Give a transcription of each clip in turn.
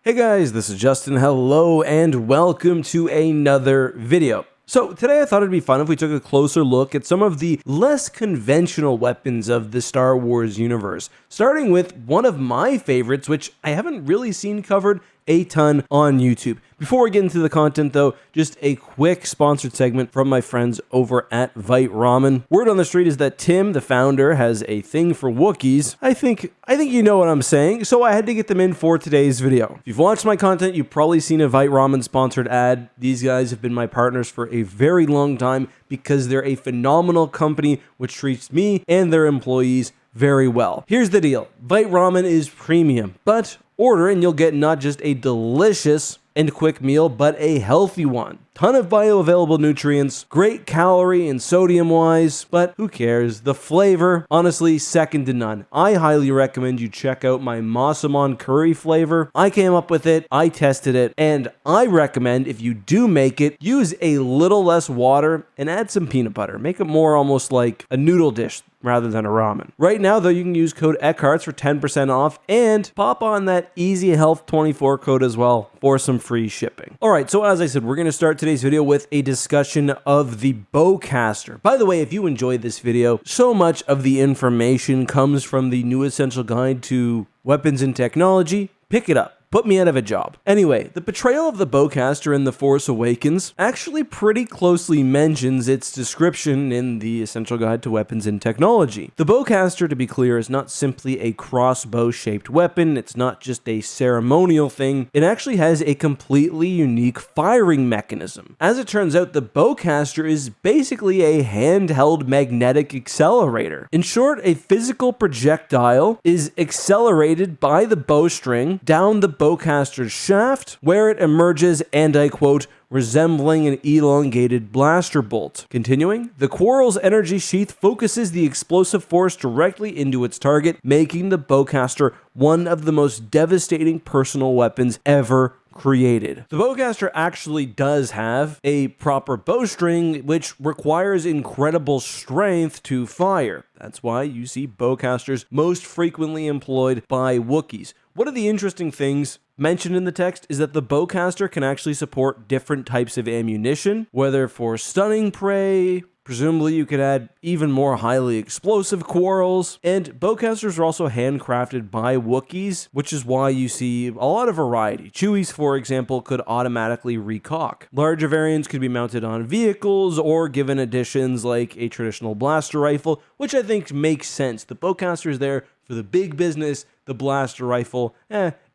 Hey guys, this is Justin. Hello and welcome to another video. So today I thought it'd be fun if we took a closer look at some of the less conventional weapons of the Star Wars universe, starting with one of my favorites, which I haven't really seen covered a ton on YouTube. Before we get into the content though, just a quick sponsored segment from my friends over at Vite Ramen. Word on the street is that Tim, the founder, has a thing for Wookiees. I think you know what I'm saying, so I had to get them in for today's video. If you've watched my content, you've probably seen a Vite Ramen sponsored ad. These guys have been my partners for a very long time because they're a phenomenal company which treats me and their employees very well. Here's the deal. Vite Ramen is premium, but order and you'll get not just a delicious and quick meal, but a healthy one. Ton of bioavailable nutrients, great calorie and sodium wise, but who cares? The flavor, honestly, second to none. I highly recommend you check out my Massaman curry flavor. I came up with it, I tested it, and I recommend if you do make it, use a little less water and add some peanut butter. Make it more almost like a noodle dish rather than a ramen. Right now though, you can use code ECKHARTS for 10% off and pop on that Easy Health 24 code as well for some free shipping. All right, so as I said, we're going to start today's video with a discussion of the Bowcaster. By the way, if you enjoyed this video, so much of the information comes from the new essential guide to weapons and technology. Pick it up. Put me out of a job. Anyway, the portrayal of the Bowcaster in The Force Awakens actually pretty closely mentions its description in the Essential Guide to Weapons and Technology. The Bowcaster, to be clear, is not simply a crossbow-shaped weapon. It's not just a ceremonial thing. It actually has a completely unique firing mechanism. As it turns out, the Bowcaster is basically a handheld magnetic accelerator. In short, a physical projectile is accelerated by the bowstring down the Bowcaster's shaft, where it emerges, and I quote, resembling an elongated blaster bolt. Continuing, the quarrel's energy sheath focuses the explosive force directly into its target, making the Bowcaster one of the most devastating personal weapons ever created. The Bowcaster actually does have a proper bowstring, which requires incredible strength to fire. That's why you see Bowcasters most frequently employed by Wookiees. One of the interesting things mentioned in the text is that the Bowcaster can actually support different types of ammunition, whether for stunning prey. Presumably you could add even more highly explosive quarrels, and Bowcasters are also handcrafted by Wookiees, which is why you see a lot of variety. Chewies, for example, could automatically recock. Larger variants could be mounted on vehicles or given additions like a traditional blaster rifle, which I think makes sense. The Bowcaster is there for the big business. The blaster rifle,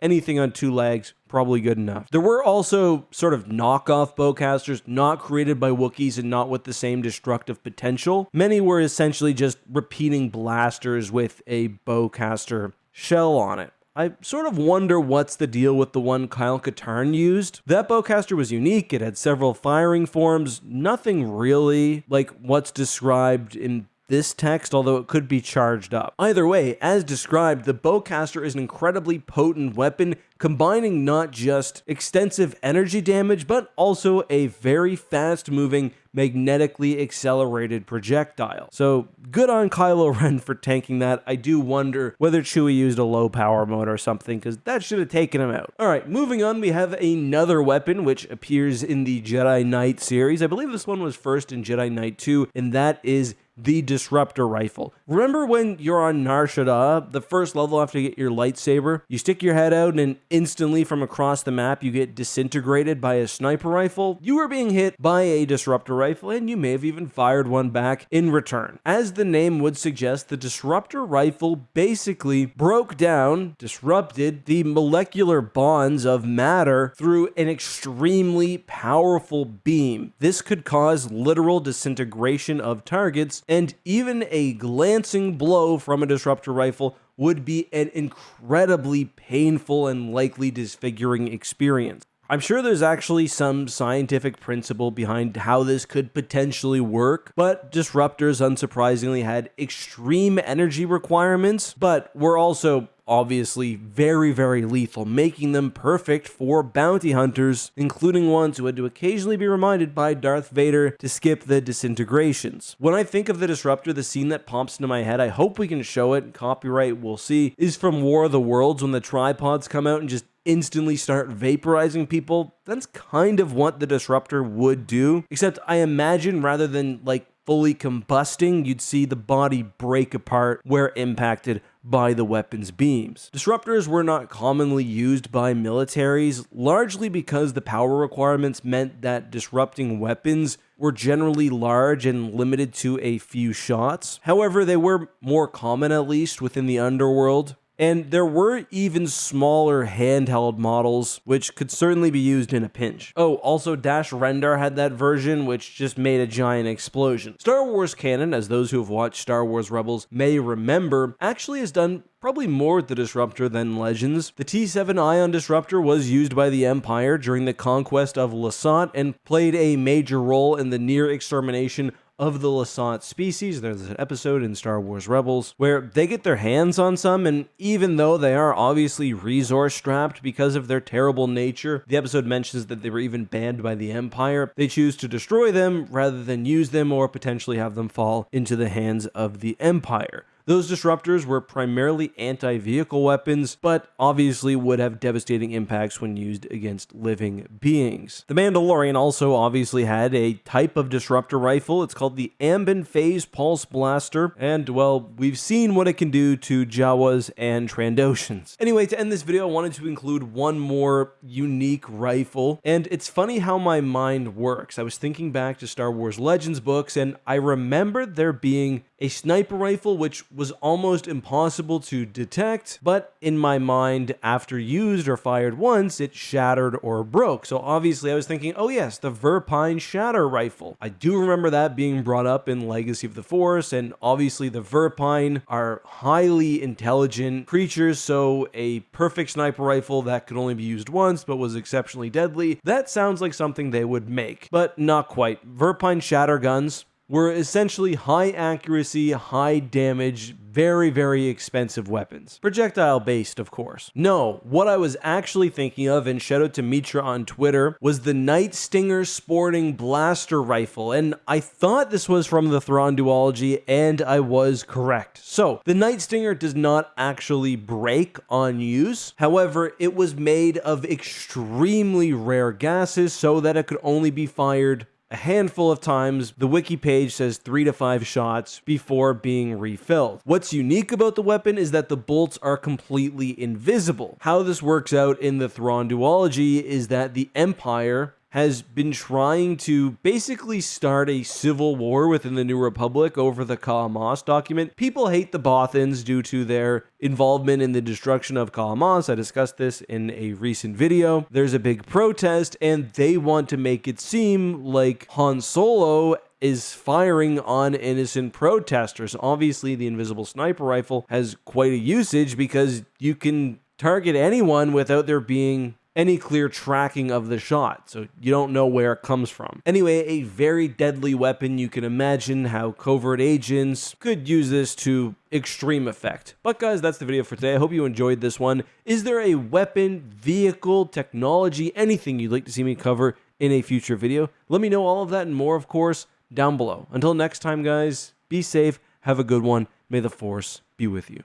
anything on two legs, probably good enough. There were also sort of knockoff Bowcasters, not created by Wookiees and not with the same destructive potential. Many were essentially just repeating blasters with a Bowcaster shell on it. I sort of wonder what's the deal with the one Kyle Katarn used. That Bowcaster was unique. It had several firing forms, nothing really like what's described in this text, although it could be charged up. Either way, as described, the Bowcaster is an incredibly potent weapon, combining not just extensive energy damage, but also a very fast-moving, magnetically accelerated projectile. So good on Kylo Ren for tanking that. I do wonder whether Chewie used a low power mode or something, because that should have taken him out. All right, moving on, we have another weapon which appears in the Jedi Knight series. I believe this one was first in Jedi Knight 2, and that is the Disruptor rifle. Remember when you're on Nar Shaddaa, the first level after you get your lightsaber, you stick your head out and instantly from across the map you get disintegrated by a sniper rifle? You were being hit by a Disruptor rifle and you may have even fired one back in return. As the name would suggest, the Disruptor rifle basically disrupted the molecular bonds of matter through an extremely powerful beam. This could cause literal disintegration of targets, and even a glancing blow from a Disruptor rifle would be an incredibly painful and likely disfiguring experience. I'm sure there's actually some scientific principle behind how this could potentially work, but Disruptors unsurprisingly had extreme energy requirements, but were also obviously very, very lethal, making them perfect for bounty hunters, including ones who had to occasionally be reminded by Darth Vader to skip the disintegrations. When I think of the Disruptor, the scene that pops into my head, I hope we can show it, copyright we'll see, is from War of the Worlds when the tripods come out and just instantly start vaporizing people, that's kind of what the Disruptor would do. Except I imagine rather than like fully combusting, you'd see the body break apart where impacted by the weapon's beams. Disruptors were not commonly used by militaries, largely because the power requirements meant that disrupting weapons were generally large and limited to a few shots. However, they were more common, at least within the underworld. And there were even smaller handheld models, which could certainly be used in a pinch. Oh, also Dash Rendar had that version, which just made a giant explosion. Star Wars canon, as those who have watched Star Wars Rebels may remember, actually has done probably more with the Disruptor than Legends. The T7 Ion Disruptor was used by the Empire during the conquest of Lasat and played a major role in the near extermination of the Lasat species. There's an episode in Star Wars Rebels where they get their hands on some, and even though they are obviously resource strapped because of their terrible nature, the episode mentions that they were even banned by the Empire. They choose to destroy them rather than use them or potentially have them fall into the hands of the Empire. Those disruptors were primarily anti-vehicle weapons, but obviously would have devastating impacts when used against living beings. The Mandalorian also obviously had a type of disruptor rifle. It's called the Ambient Phase Pulse Blaster, and well, we've seen what it can do to Jawas and Trandoshans. Anyway, to end this video, I wanted to include one more unique rifle, and it's funny how my mind works. I was thinking back to Star Wars Legends books, and I remembered there being a sniper rifle which was almost impossible to detect, but in my mind, after used or fired once, it shattered or broke. So obviously I was thinking, oh yes, the Verpine Shatter Rifle. I do remember that being brought up in Legacy of the Force, and obviously the Verpine are highly intelligent creatures, so a perfect sniper rifle that could only be used once but was exceptionally deadly, that sounds like something they would make, but not quite. Verpine Shatter guns were essentially high accuracy, high damage, very, very expensive weapons. Projectile based, of course. No, what I was actually thinking of, and shout out to Mitra on Twitter, was the Night Stinger Sporting Blaster Rifle, and I thought this was from the Thrawn duology, and I was correct. So, the Night Stinger does not actually break on use. However, it was made of extremely rare gases so that it could only be fired a handful of times. The wiki page says 3 to 5 shots before being refilled. What's unique about the weapon is that the bolts are completely invisible. How this works out in the Thrawn duology is that the Empire has been trying to basically start a civil war within the New Republic over the Kaamos document. People hate the Bothans due to their involvement in the destruction of Kaamos. I discussed this in a recent video. There's a big protest, and they want to make it seem like Han Solo is firing on innocent protesters. Obviously, the invisible sniper rifle has quite a usage because you can target anyone without there being any clear tracking of the shot, so you don't know where it comes from. Anyway, a very deadly weapon. You can imagine how covert agents could use this to extreme effect. But guys, that's the video for today. I hope you enjoyed this one. Is there a weapon, vehicle, technology, anything you'd like to see me cover in a future video? Let me know all of that and more, of course, down below. Until next time, guys, be safe, have a good one. May the Force be with you.